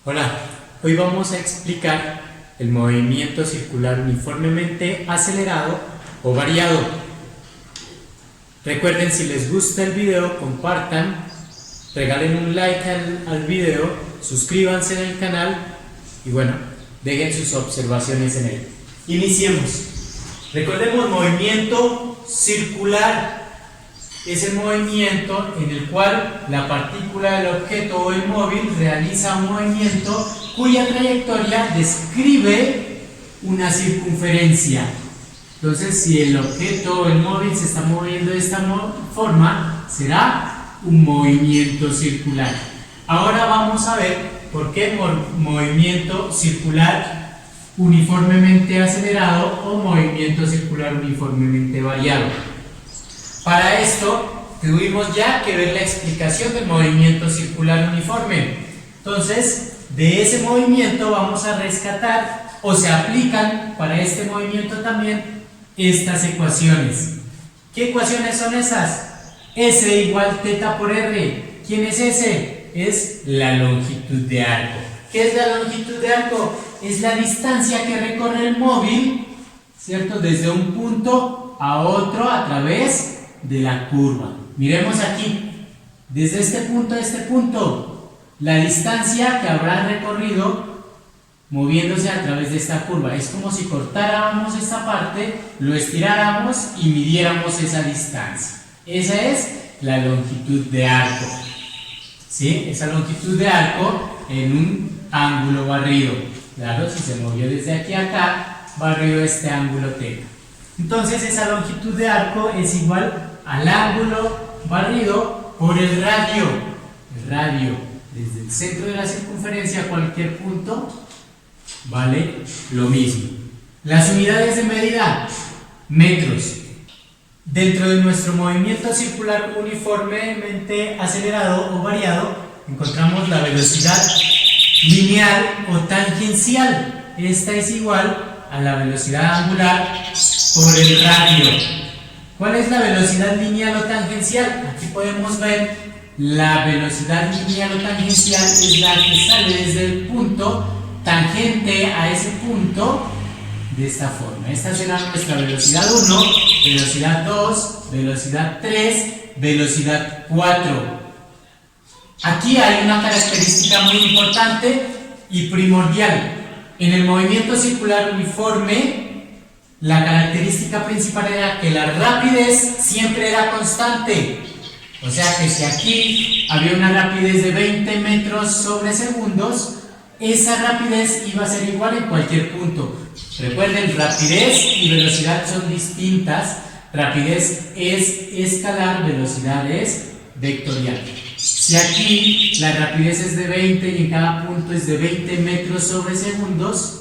Hola, hoy vamos a explicar el movimiento circular uniformemente acelerado o variado. Recuerden, si les gusta el video, compartan, regalen un like al video, suscríbanse en el canal y bueno, dejen sus observaciones en él. Iniciemos. Recordemos, movimiento circular es el movimiento en el cual la partícula del objeto o el móvil realiza un movimiento cuya trayectoria describe una circunferencia. Entonces, si el objeto o el móvil se está moviendo de esta forma, será un movimiento circular. Ahora vamos a ver por qué movimiento circular uniformemente acelerado o movimiento circular uniformemente variado. Para esto tuvimos ya que ver la explicación del movimiento circular uniforme. Entonces, de ese movimiento vamos a rescatar o se aplican para este movimiento también estas ecuaciones. ¿Qué ecuaciones son esas? S igual θ por R. ¿Quién es S? Es la longitud de arco. ¿Qué es la longitud de arco? Es la distancia que recorre el móvil, ¿cierto? Desde un punto a otro a través de la curva. Miremos aquí, desde este punto a este punto, la distancia que habrá recorrido moviéndose a través de esta curva. Es como si cortáramos esta parte, lo estiráramos y midiéramos esa distancia. Esa es la longitud de arco. ¿Sí? Esa longitud de arco en un ángulo barrido. Claro, si se movió desde aquí a acá, barrido este ángulo θ. Entonces esa longitud de arco es igual al ángulo barrido por el radio. El radio desde el centro de la circunferencia a cualquier punto vale lo mismo. Las unidades de medida, metros. Dentro de nuestro movimiento circular uniformemente acelerado o variado encontramos la velocidad lineal o tangencial. Esta es igual a la velocidad angular por el radio. ¿Cuál es la velocidad lineal o tangencial? Aquí podemos ver la velocidad lineal o tangencial es la que sale desde el punto tangente a ese punto de esta forma. Esta será nuestra velocidad 1, velocidad 2, velocidad 3, velocidad 4. Aquí hay una característica muy importante y primordial. En el movimiento circular uniforme, la característica principal era que la rapidez siempre era constante. O sea que si aquí había una rapidez de 20 metros sobre segundos, esa rapidez iba a ser igual en cualquier punto. Recuerden, rapidez y velocidad son distintas. Rapidez es escalar, velocidad es vectorial. Si aquí la rapidez es de 20 y en cada punto es de 20 metros sobre segundos,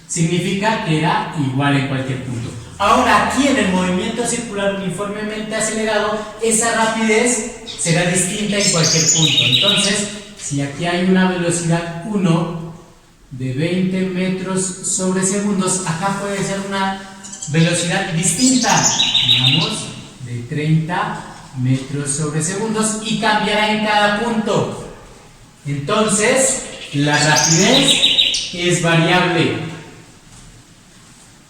significa que era igual en cualquier punto. Ahora aquí en el movimiento circular uniformemente acelerado, esa rapidez será distinta en cualquier punto. Entonces, si aquí hay una velocidad 1 de 20 metros sobre segundos, acá puede ser una velocidad distinta, digamos de 30 metros sobre segundos, y cambiará en cada punto. Entonces, la rapidez es variable.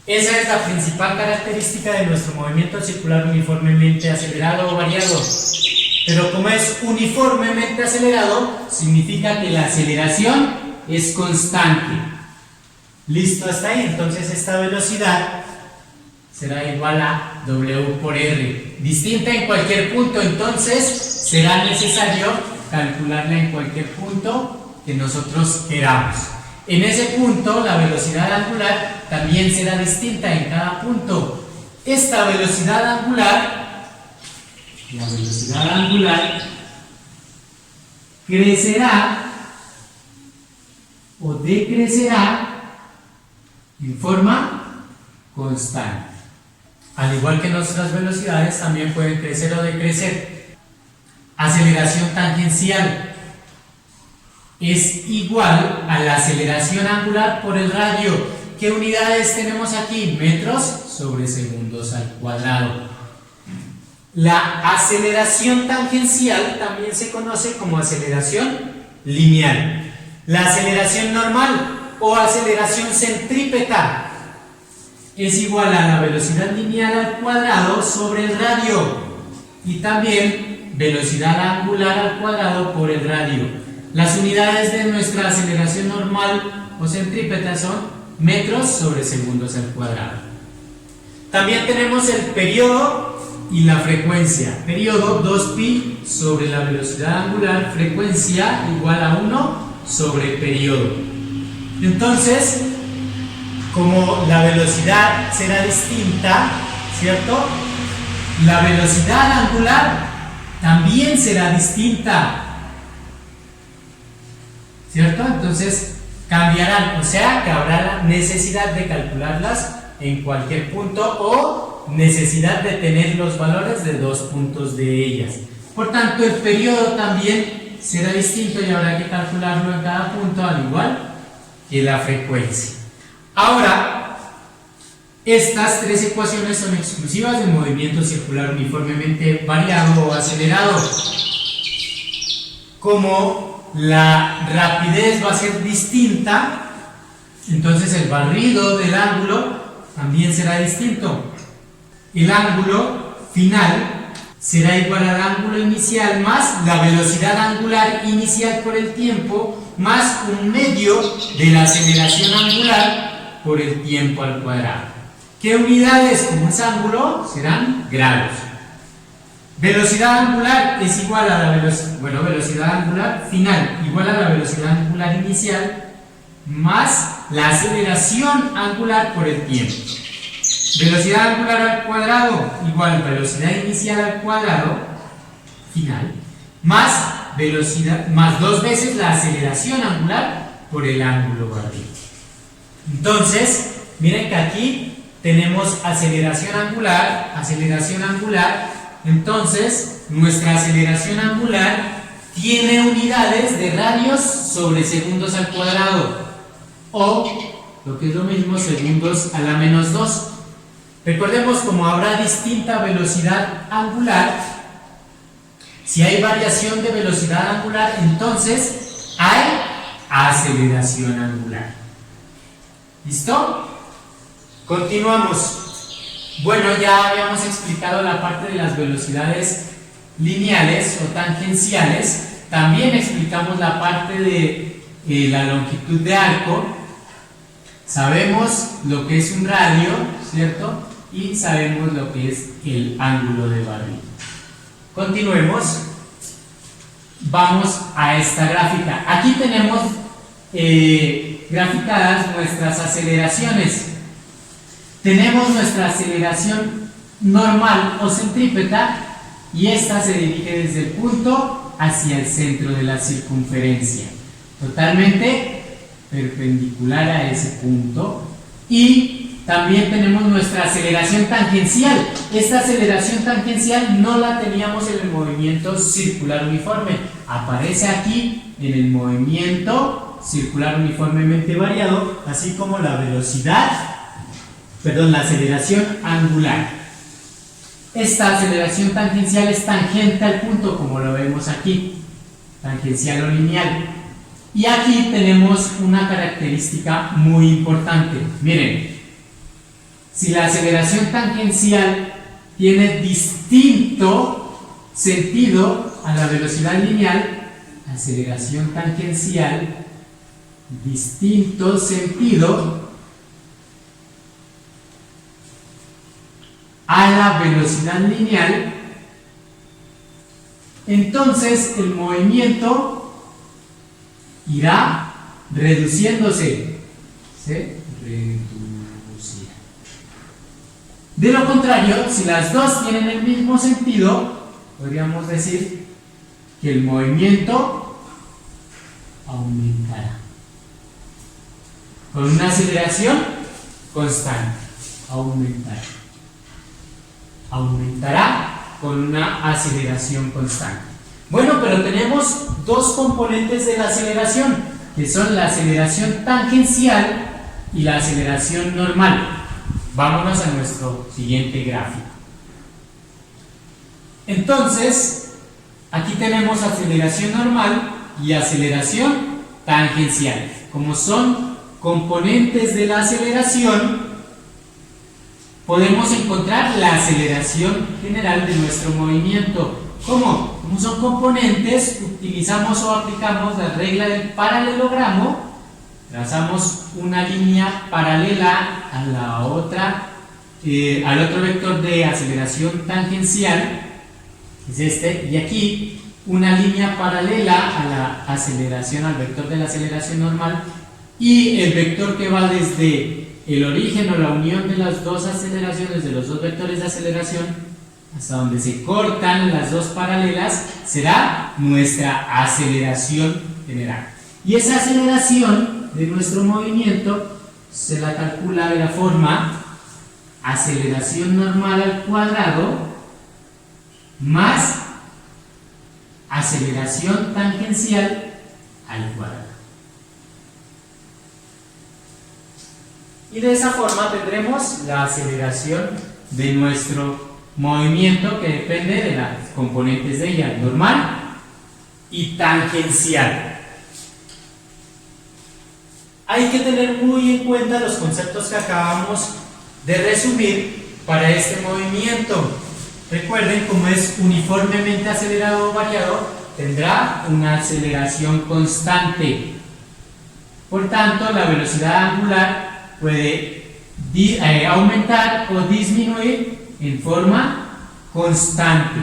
Esa es la principal característica de nuestro movimiento circular uniformemente acelerado o variado. Pero como es uniformemente acelerado, significa que la aceleración es constante. ¿Listo hasta ahí? Entonces esta velocidad será igual a W por R. Distinta en cualquier punto, entonces será necesario calcularla en cualquier punto que nosotros queramos. En ese punto, la velocidad angular también será distinta en cada punto. Esta velocidad angular, la velocidad angular, crecerá o decrecerá en forma constante. Al igual que nuestras velocidades, también pueden crecer o decrecer. Aceleración tangencial es igual a la aceleración angular por el radio. ¿Qué unidades tenemos aquí? Metros sobre segundos al cuadrado. La aceleración tangencial también se conoce como aceleración lineal. La aceleración normal o aceleración centrípeta es igual a la velocidad lineal al cuadrado sobre el radio y también velocidad angular al cuadrado por el radio. Las unidades de nuestra aceleración normal o centrípeta son metros sobre segundos al cuadrado. También tenemos el periodo y la frecuencia. Periodo 2pi sobre la velocidad angular, frecuencia igual a 1 sobre periodo. Entonces, como la velocidad será distinta, ¿cierto? La velocidad angular también será distinta, ¿cierto? Entonces cambiarán, o sea que habrá la necesidad de calcularlas en cualquier punto o necesidad de tener los valores de dos puntos de ellas. Por tanto, el periodo también será distinto y habrá que calcularlo en cada punto, al igual que la frecuencia. Ahora, estas tres ecuaciones son exclusivas del movimiento circular uniformemente variado o acelerado. Como la rapidez va a ser distinta, entonces el barrido del ángulo también será distinto. El ángulo final será igual al ángulo inicial más la velocidad angular inicial por el tiempo más un medio de la aceleración angular por el tiempo al cuadrado. ¿Qué unidades como es ángulo? Serán grados. Velocidad angular es igual a la velocidad angular final igual a la velocidad angular inicial más la aceleración angular por el tiempo. Velocidad angular al cuadrado igual a velocidad inicial al cuadrado final más velocidad más dos veces la aceleración angular por el ángulo barrido. Entonces, miren que aquí tenemos aceleración angular. Entonces, nuestra aceleración angular tiene unidades de radios sobre segundos al cuadrado o, lo que es lo mismo, segundos a la menos 2. Recordemos, como habrá distinta velocidad angular, si hay variación de velocidad angular, entonces hay aceleración angular. ¿Listo? Continuamos. Bueno, ya habíamos explicado la parte de las velocidades lineales o tangenciales. También explicamos la parte de la longitud de arco. Sabemos lo que es un radio, ¿cierto? Y sabemos lo que es el ángulo de barrido. Continuemos. Vamos a esta gráfica. Aquí tenemos graficadas nuestras aceleraciones. Tenemos nuestra aceleración normal o centrípeta y esta se dirige desde el punto hacia el centro de la circunferencia, totalmente perpendicular a ese punto. Y también tenemos nuestra aceleración tangencial. Esta aceleración tangencial no la teníamos en el movimiento circular uniforme, aparece aquí en el movimiento circular uniformemente variado, así como la la aceleración angular. Esta aceleración tangencial es tangente al punto, como lo vemos aquí, tangencial o lineal. Y aquí tenemos una característica muy importante. Miren, si la aceleración tangencial tiene distinto sentido a la velocidad lineal, aceleración tangencial, distinto sentido a la velocidad lineal, entonces el movimiento irá reduciéndose, se reducirá. De lo contrario, si las dos tienen el mismo sentido, podríamos decir que el movimiento aumentará con una aceleración constante. Aumentará con una aceleración constante. Bueno, pero tenemos dos componentes de la aceleración, que son la aceleración tangencial y la aceleración normal. Vámonos a nuestro siguiente gráfico. Entonces, aquí tenemos aceleración normal y aceleración tangencial. Como son componentes de la aceleración, podemos encontrar la aceleración general de nuestro movimiento. ¿Cómo? Como son componentes, utilizamos o aplicamos la regla del paralelogramo, trazamos una línea paralela a la otra, al otro vector de aceleración tangencial, que es este, y aquí una línea paralela a la aceleración, al vector de la aceleración normal, y el vector que va desde el origen o la unión de las dos aceleraciones, de los dos vectores de aceleración, hasta donde se cortan las dos paralelas, será nuestra aceleración general. Y esa aceleración de nuestro movimiento se la calcula de la forma aceleración normal al cuadrado más aceleración tangencial al cuadrado. Y de esa forma tendremos la aceleración de nuestro movimiento, que depende de las componentes de ella, normal y tangencial. Hay que tener muy en cuenta los conceptos que acabamos de resumir para este movimiento. Recuerden, como es uniformemente acelerado o variado, tendrá una aceleración constante. Por tanto, la velocidad angular puede aumentar o disminuir en forma constante.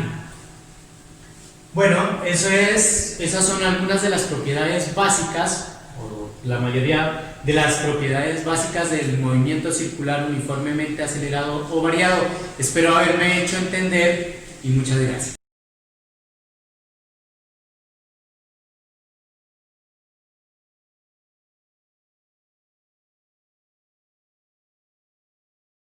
Bueno, esas son algunas de las propiedades básicas, o la mayoría de las propiedades básicas del movimiento circular uniformemente acelerado o variado. Espero haberme hecho entender y muchas gracias.